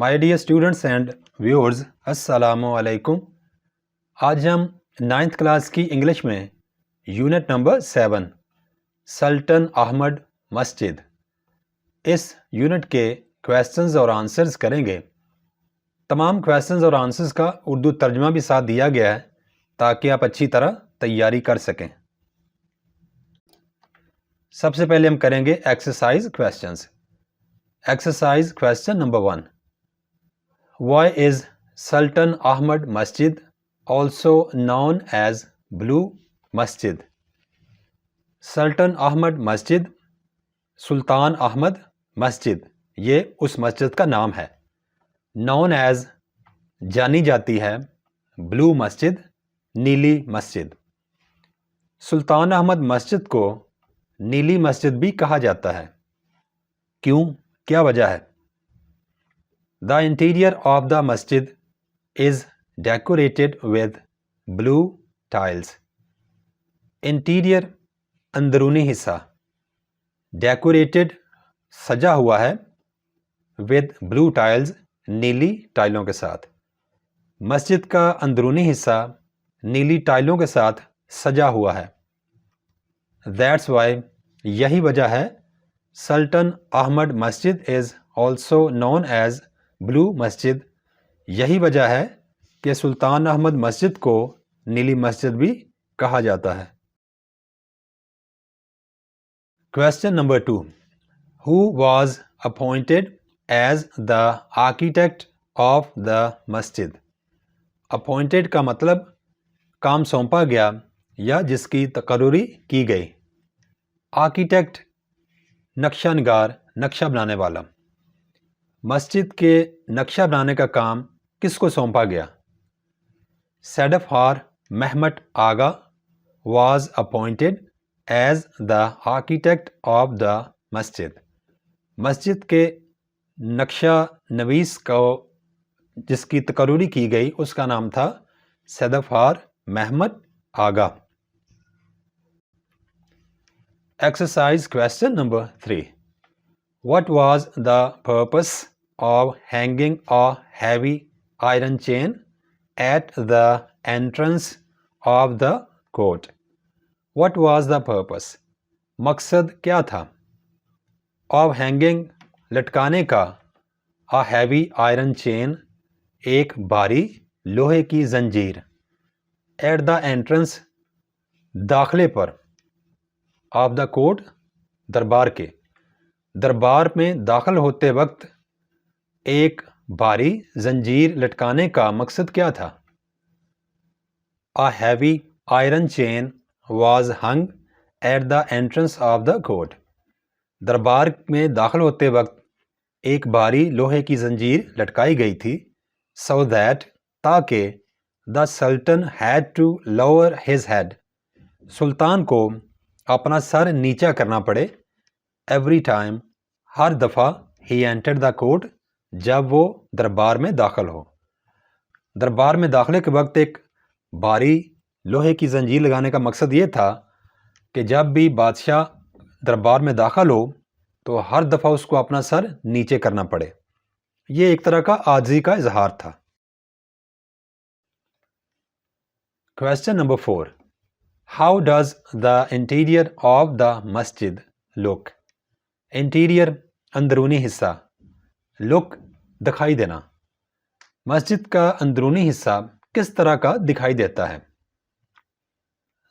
My dear students and viewers, السلام علیکم۔ آج ہم 9th کلاس کی انگلش میں یونٹ نمبر 7 سلطان احمد مسجد اس یونٹ کے کویسچنز اور آنسرز کریں گے۔ تمام کویسچنز اور آنسرز کا اردو ترجمہ بھی ساتھ دیا گیا ہے تاکہ آپ اچھی طرح تیاری کر سکیں۔ سب سے پہلے ہم کریں گے exercise questions. Exercise question number 1، Why is Sultan Ahmad Masjid also known as Blue Masjid؟ سلطان احمد مسجد، سلطان احمد مسجد، یہ اس مسجد کا نام ہے۔ known as جانی جاتی ہے، بلو مسجد نیلی مسجد۔ سلطان احمد مسجد کو نیلی مسجد بھی کہا جاتا ہے، کیوں؟ کیا وجہ ہے؟ The interior of the masjid is decorated with blue tiles۔ Interior اندرونی حصہ، ڈیکوریٹڈ سجا ہوا ہے، with blue tiles نیلی ٹائلوں کے ساتھ۔ مسجد کا اندرونی حصہ نیلی ٹائلوں کے ساتھ سجا ہوا ہے۔ That's why یہی وجہ ہے سلطان احمد مسجد is also known as بلو مسجد، یہی وجہ ہے کہ سلطان احمد مسجد کو نیلی مسجد بھی کہا جاتا ہے۔ Question number 2، Who was appointed as the architect of the masjid؟ Appointed کا مطلب کام سونپا گیا یا جس کی تقرری کی گئی۔ آرکیٹیکٹ نقشہ نگار، نقشہ بنانے والا۔ مسجد کے نقشہ بنانے کا کام کس کو سونپا گیا؟ سیڈفہار محمد آغا was appointed as the architect of the مسجد۔ مسجد کے نقشہ نویس کو جس کی تقرری کی گئی اس کا نام تھا سیدفہار محمد آغا۔ Exercise question number 3، What was the purpose of hanging a heavy iron chain at the entrance of the court؟ What was the purpose؟ مقصد کیا تھا؟ of hanging لٹکانے کا a heavy iron chain ایک بھاری لوہے کی زنجیر at the entrance داخلے پر of the court دربار کے، دربار میں داخل ہوتے وقت ایک بھاری زنجیر لٹکانے کا مقصد کیا تھا؟ A heavy iron chain was hung at the entrance of the court۔ دربار میں داخل ہوتے وقت ایک بھاری لوہے کی زنجیر لٹکائی گئی تھی so that تاکہ the sultan had to lower his head سلطان کو اپنا سر نیچا کرنا پڑے every time ہر دفعہ he entered the court جب وہ دربار میں داخل ہو۔ دربار میں داخلے کے وقت ایک بھاری لوہے کی زنجیر لگانے کا مقصد یہ تھا کہ جب بھی بادشاہ دربار میں داخل ہو تو ہر دفعہ اس کو اپنا سر نیچے کرنا پڑے۔ یہ ایک طرح کا عاجزی کا اظہار تھا۔ Question number 4، How does the interior of the masjid look؟ Interior اندرونی حصہ، لک دکھائی دینا۔ مسجد کا اندرونی حصہ کس طرح کا دکھائی دیتا ہے؟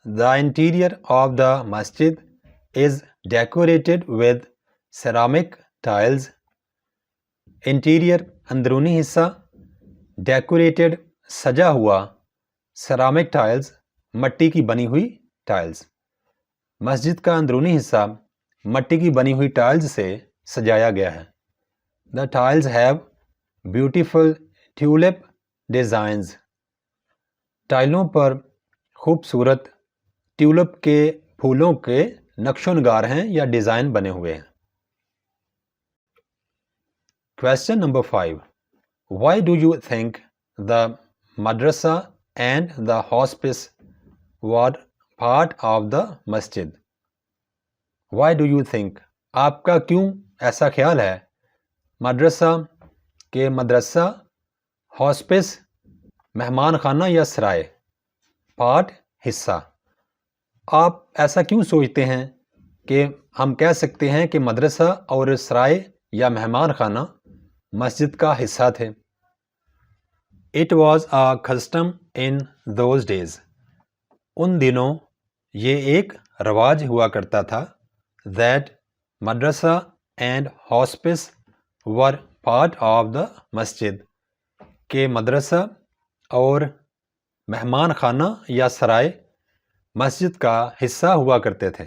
The interior of the masjid is decorated with ceramic tiles۔ Interior اندرونی حصہ ڈیکوریٹڈ سجا ہوا سیرامک ٹائلز مٹی کی بنی ہوئی ٹائلز۔ مسجد کا اندرونی حصہ مٹی کی بنی ہوئی ٹائلز سے سجایا گیا ہے۔ The tiles have beautiful tulip designs۔ ٹائلوں پر خوبصورت ٹیولپ کے پھولوں کے نقش و نگار ہیں یا ڈیزائن بنے ہوئے ہیں۔ Question number 5، Why do you think the madrasa and the hospice were part of the masjid؟ Why do you think؟ آپ کا کیوں ایسا خیال ہے؟ مدرسہ کہ مدرسہ، ہاسپس مہمان خانہ یا سرائے، پارٹ حصہ. آپ ایسا کیوں سوچتے ہیں کہ ہم کہہ سکتے ہیں کہ مدرسہ اور سرائے یا مہمان خانہ مسجد کا حصہ تھے؟ It was a custom in those days. ان دنوں یہ ایک رواج ہوا کرتا تھا that مدرسہ and hospice were part of the مسجد، کہ مدرسہ اور مہمان خانہ یا سرائے مسجد کا حصہ ہوا کرتے تھے.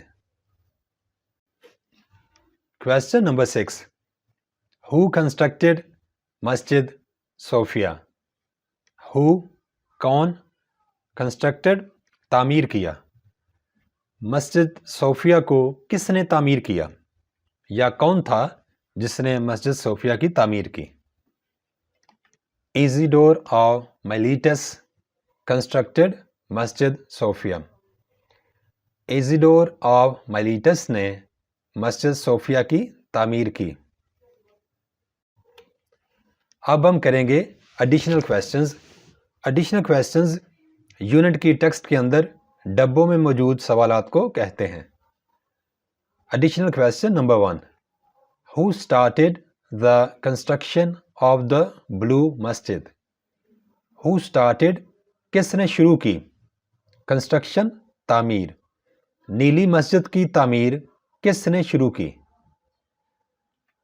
Question number 6. Who constructed Masjid Sofia? Who کون، constructed تعمیر کیا. مسجد صوفیہ کو کس نے تعمیر کیا یا کون تھا جس نے مسجد صوفیہ کی تعمیر کی؟ ایزیڈور of میلیٹس constructed Masjid Sofia. ایزیڈور of میلیٹس نے مسجد صوفیہ کی تعمیر کی. اب ہم کریں گے additional questions. Additional questions unit کی ٹیکسٹ کے اندر ڈبوں میں موجود سوالات کو کہتے ہیں. Additional question number 1. Who started the construction of the blue Masjid? Who started کس نے شروع کی، کنسٹرکشن تعمیر، نیلی مسجد کی تعمیر کس نے شروع کی؟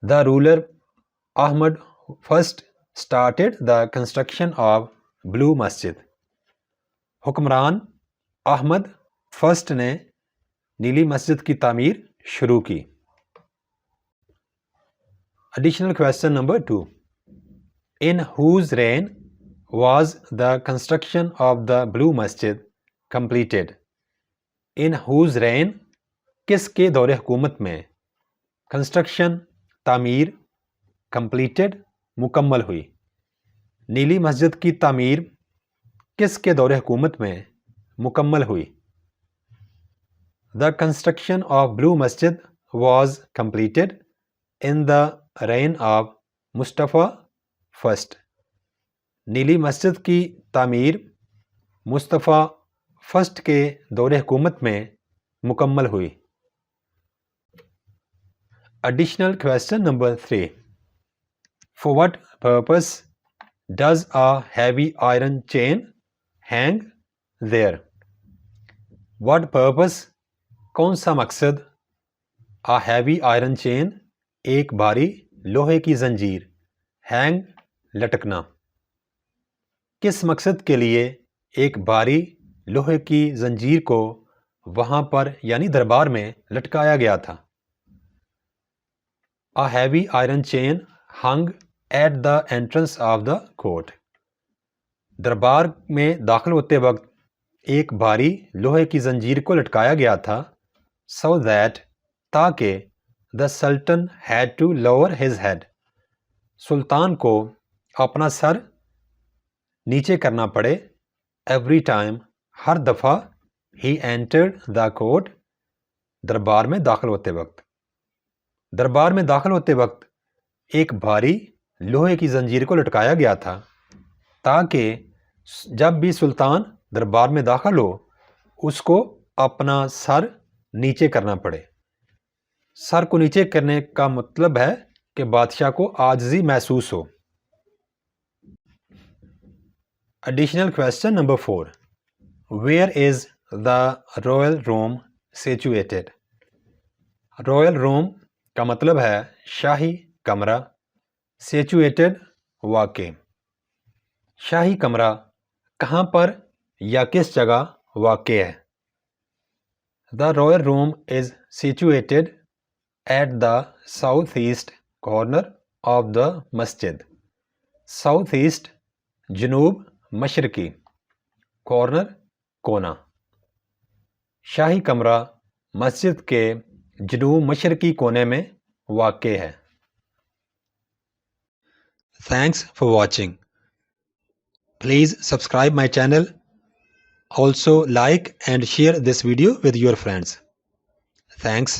The ruler Ahmad first started the construction of blue مسجد. حکمران احمد فرسٹ نے نیلی مسجد کی تعمیر شروع کی. Additional question number 2. In whose reign was the construction of the blue Masjid completed? In whose reign کس کے دور حکومت میں کنسٹرکشن تعمیر completed مکمل ہوئی؟ نیلی مسجد کی تعمیر کس کے دور حکومت میں مکمل ہوئی؟ The construction of blue Masjid was completed in the reign of Mustafa first. نیلی مسجد کی تعمیر مصطفیٰ فرسٹ کے دور حکومت میں مکمل ہوئی. Additional question number 3. For what purpose does a heavy iron chain hang there? What purpose کون سا مقصد a heavy iron chain ایک بھاری لوہے کی زنجیر hang لٹکنا، کس مقصد کے لیے ایک بھاری لوہے کی زنجیر کو وہاں پر یعنی دربار میں لٹکایا گیا تھا؟ A heavy iron chain hung at the entrance of the court. دربار میں داخل ہوتے وقت ایک بھاری لوہے کی زنجیر کو لٹکایا گیا تھا so that تاکہ the sultan had to lower his head سلطان کو اپنا سر نیچے کرنا پڑے every time ہر دفعہ he entered the court دربار میں داخل ہوتے وقت. دربار میں داخل ہوتے وقت ایک بھاری لوہے کی زنجیر کو لٹکایا گیا تھا تاکہ جب بھی سلطان دربار میں داخل ہو اس کو اپنا سر نیچے کرنا پڑے. سر کو نیچے کرنے کا مطلب ہے کہ بادشاہ کو عاجزی محسوس ہو. Additional question number 4. Where is the royal room situated? royal room کا مطلب ہے شاہی کمرہ، situated واقع. شاہی کمرہ کہاں پر یا کس جگہ واقع ہے؟ The royal room is situated at the southeast corner of the masjid. South east جنوب مشرقی، کارنر کونا. شاہی کمرہ مسجد کے جنوب مشرقی کونے میں واقع ہے. Thanks for watching. Please subscribe my channel. Also like and share this video with your friends. Thanks.